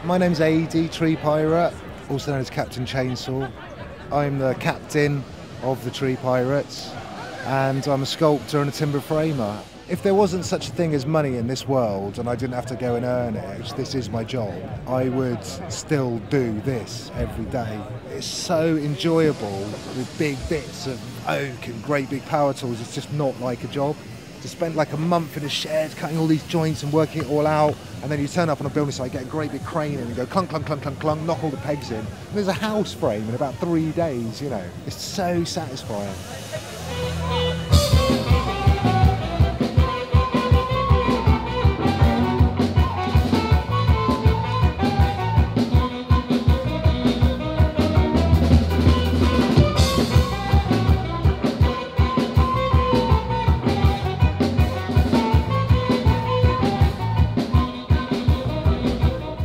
My name's AD, Tree Pirate, also known as Captain Chainsaw. I'm the captain of the Tree Pirates, and I'm a sculptor and a timber framer. If there wasn't such a thing as money in this world and I didn't have to go and earn it, which this is my job, I would still do this every day. It's so enjoyable with big bits of oak and great big power tools. It's just not like a job. To spend like a month in a shed cutting all these joints and working it all out, and then you turn up on a building site, get a great big crane in and go clunk, clunk, clunk, clunk, clunk, knock all the pegs in. And there's a house frame in about 3 days, you know. It's so satisfying.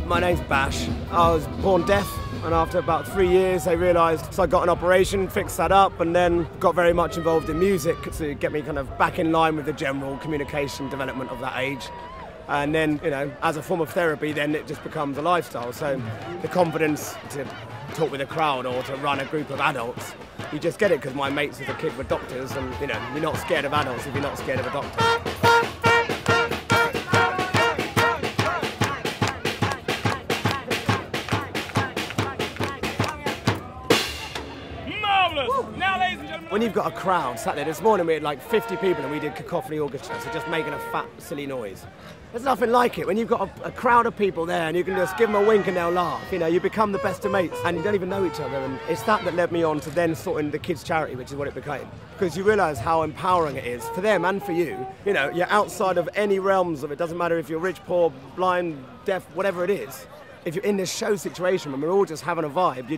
My name's Bash. I was born deaf, and after about 3 years I realised, so I got an operation, fixed that up, and then got very much involved in music to get me kind of back in line with the general communication development of that age. And then, you know, as a form of therapy, then it just becomes a lifestyle. So the confidence to talk with a crowd or to run a group of adults, you just get it because my mates as a kid were doctors, and, you know, you're not scared of adults if you're not scared of a doctor. When you've got a crowd sat there, this morning we had like 50 people and we did cacophony orchestra, so just making a fat, silly noise. There's nothing like it when you've got a crowd of people there and you can just give them a wink and they'll laugh. You know, you become the best of mates and you don't even know each other. And it's that led me on to then sorting the kids' charity, which is what it became. Because you realise how empowering it is for them and for you. You know, you're outside of any realms of it. Doesn't matter if you're rich, poor, blind, deaf, whatever it is. If you're in this show situation when we're all just having a vibe,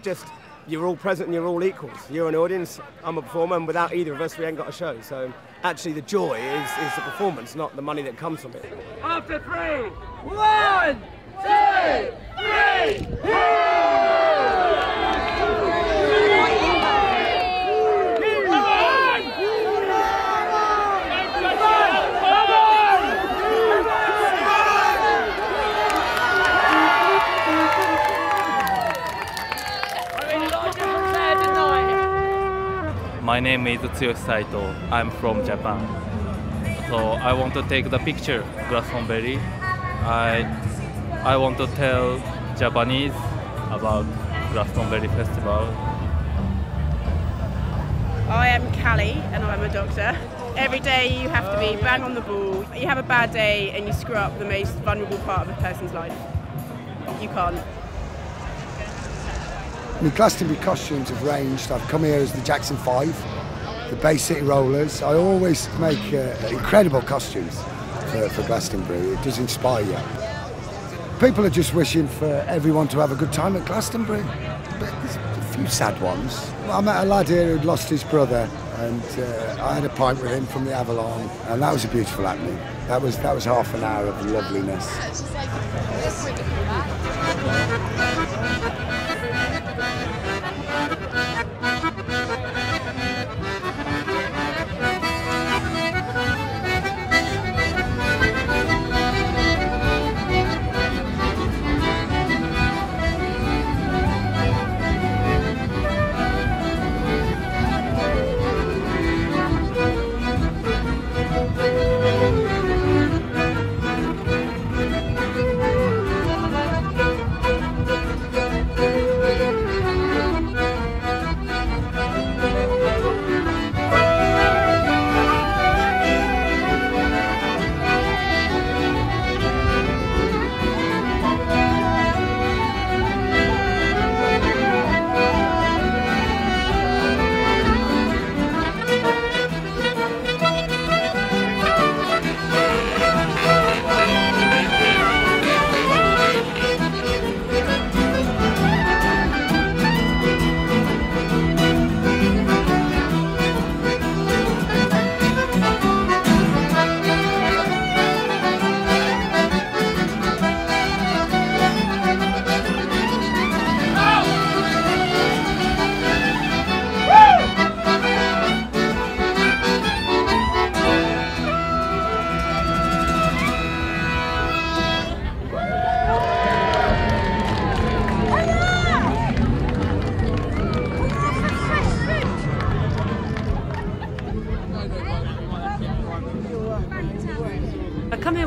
you're all present and you're all equals. You're an audience, I'm a performer, and without either of us, we ain't got a show. So actually the joy is the performance, not the money that comes from it. After 3, 1, 2, 3, My name is Tsuyoshi Saito. I'm from Japan. So I want to take the picture Glastonbury. I want to tell Japanese about Glastonbury Festival. I am Callie and I'm a doctor. Every day you have to be bang on the ball. You have a bad day and you screw up the most vulnerable part of a person's life. You can't. My Glastonbury costumes have ranged. I've come here as the Jackson 5, the Bay City Rollers. I always make incredible costumes for Glastonbury. It does inspire you. People are just wishing for everyone to have a good time at Glastonbury. But there's a few sad ones. I met a lad here who'd lost his brother, and I had a pint with him from the Avalon, and that was a beautiful happening. That was half an hour of loveliness.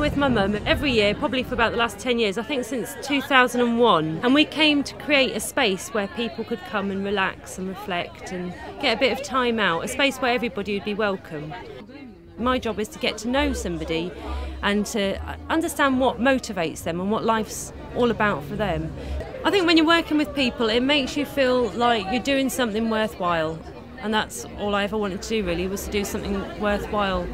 with my mum every year, probably for about the last 10 years, I think since 2001. And we came to create a space where people could come and relax and reflect and get a bit of time out, a space where everybody would be welcome. My job is to get to know somebody and to understand what motivates them and what life's all about for them. I think when you're working with people, it makes you feel like you're doing something worthwhile. And that's all I ever wanted to do, really, was to do something worthwhile.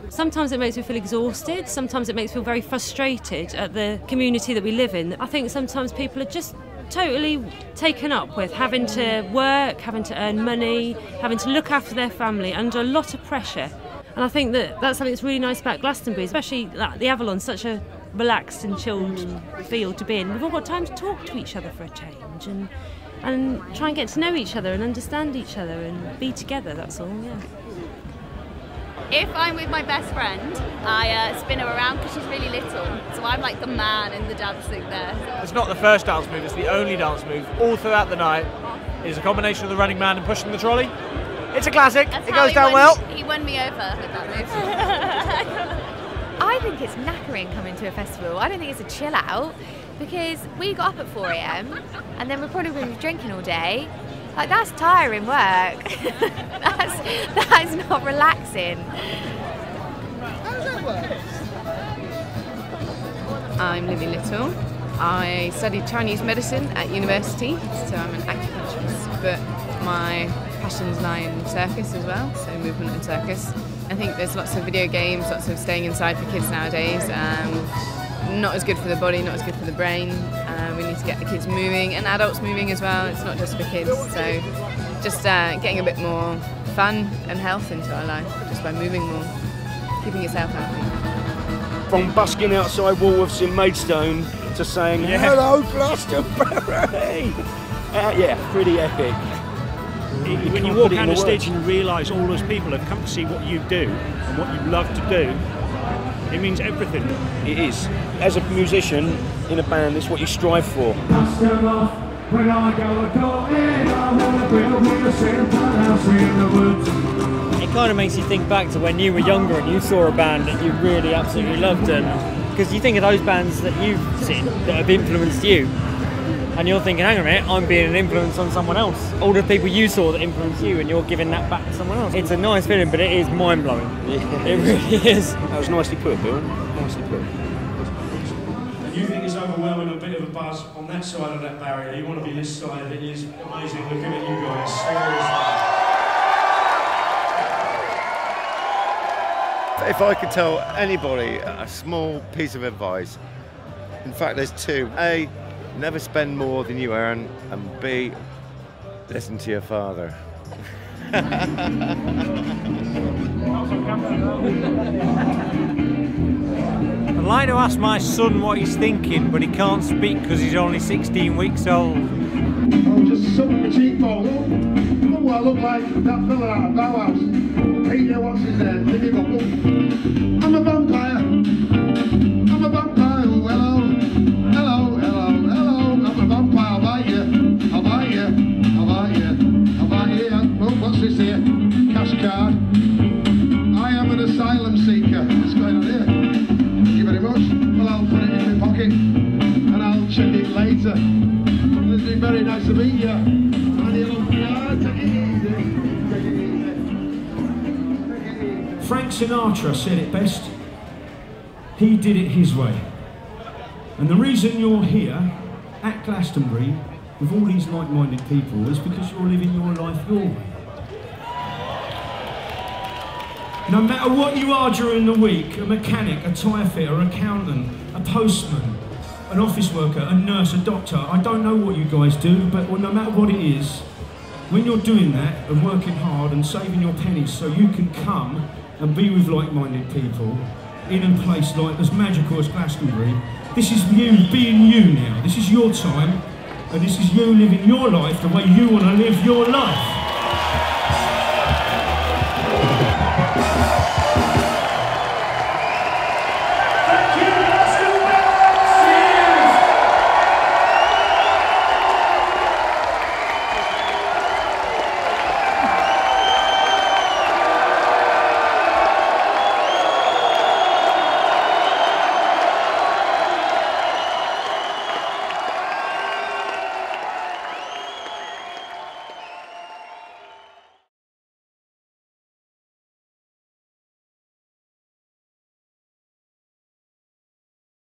Sometimes it makes me feel exhausted, sometimes it makes me feel very frustrated at the community that we live in. I think sometimes people are just totally taken up with having to work, having to earn money, having to look after their family under a lot of pressure. And I think that that's something that's really nice about Glastonbury, especially the Avalon, such a relaxed and chilled field to be in. We've all got time to talk to each other for a change and try and get to know each other and understand each other and be together, that's all, yeah. If I'm with my best friend, I spin her around because she's really little. So I'm like the man in the dancing there. It's not the first dance move, it's the only dance move. All throughout the night is a combination of the running man and pushing the trolley. It's a classic, it goes down well. He won me over with that move. I think it's knackering coming to a festival. I don't think it's a chill out because we got up at 4 AM and then we're probably going to be drinking all day. Like, that's tiring work. that's not relaxing. How does that work? I'm Lily Little. I studied Chinese medicine at university, so I'm an acupuncturist, but my passions lie in circus as well, so movement and circus. I think there's lots of video games, lots of staying inside for kids nowadays. Not as good for the body, not as good for the brain. We need to get the kids moving and adults moving as well. It's not just for kids, so just getting a bit more fun and health into our life just by moving more, keeping yourself healthy. From busking outside Woolworths in Maidstone to saying hello Glastonbury. Yeah, pretty epic. When you walk out the stage and you realise all those people have come to see what you do and what you love to do, it means everything. It is. As a musician in a band, it's what you strive for. It kind of makes you think back to when you were younger and you saw a band that you really absolutely loved, and because you think of those bands that you've seen that have influenced you, and you're thinking, hang on a minute, I'm being an influence on someone else. All the people you saw that influenced you, and you're giving that back to someone else. It's a nice feeling, but it is mind-blowing. Yeah. It really is. That was nicely put, Bill. Nicely put. You think it's overwhelming, a bit of a buzz on that side of that barrier. You want to be this side. It is amazing looking at you guys. Seriously. If I could tell anybody a small piece of advice, in fact there's two. A, never spend more than you earn, and B, listen to your father. I'd like to ask my son what he's thinking, but he can't speak because he's only 16 weeks old. Oh, just suck my cheekbone. Oh, I look like that fella out of Bauhaus. Peter, what's his name? Think him up. I'm a vampire. I'm a vampire. Oh, hello. Hello, hello, hello. I'm a vampire. I'll bite you. I'll bite you. I'll bite you. I'll bite you. Oh, what's this here? Cash card. I am an asylum seeker. What's going on here? Thank you very much. Well, I'll put it in my pocket and I'll check it later. It's been very nice to meet you. And you look good. Take it easy. Take it easy. Frank Sinatra said it best. He did it his way. And the reason you're here at Glastonbury with all these like-minded people is because you're living your life your way. No matter what you are during the week, a mechanic, a tyre fitter, an accountant, a postman, an office worker, a nurse, a doctor, I don't know what you guys do, but no matter what it is, when you're doing that and working hard and saving your pennies so you can come and be with like-minded people in a place like as magical as Glastonbury, this is you being you now. This is your time, and this is you living your life the way you want to live your life.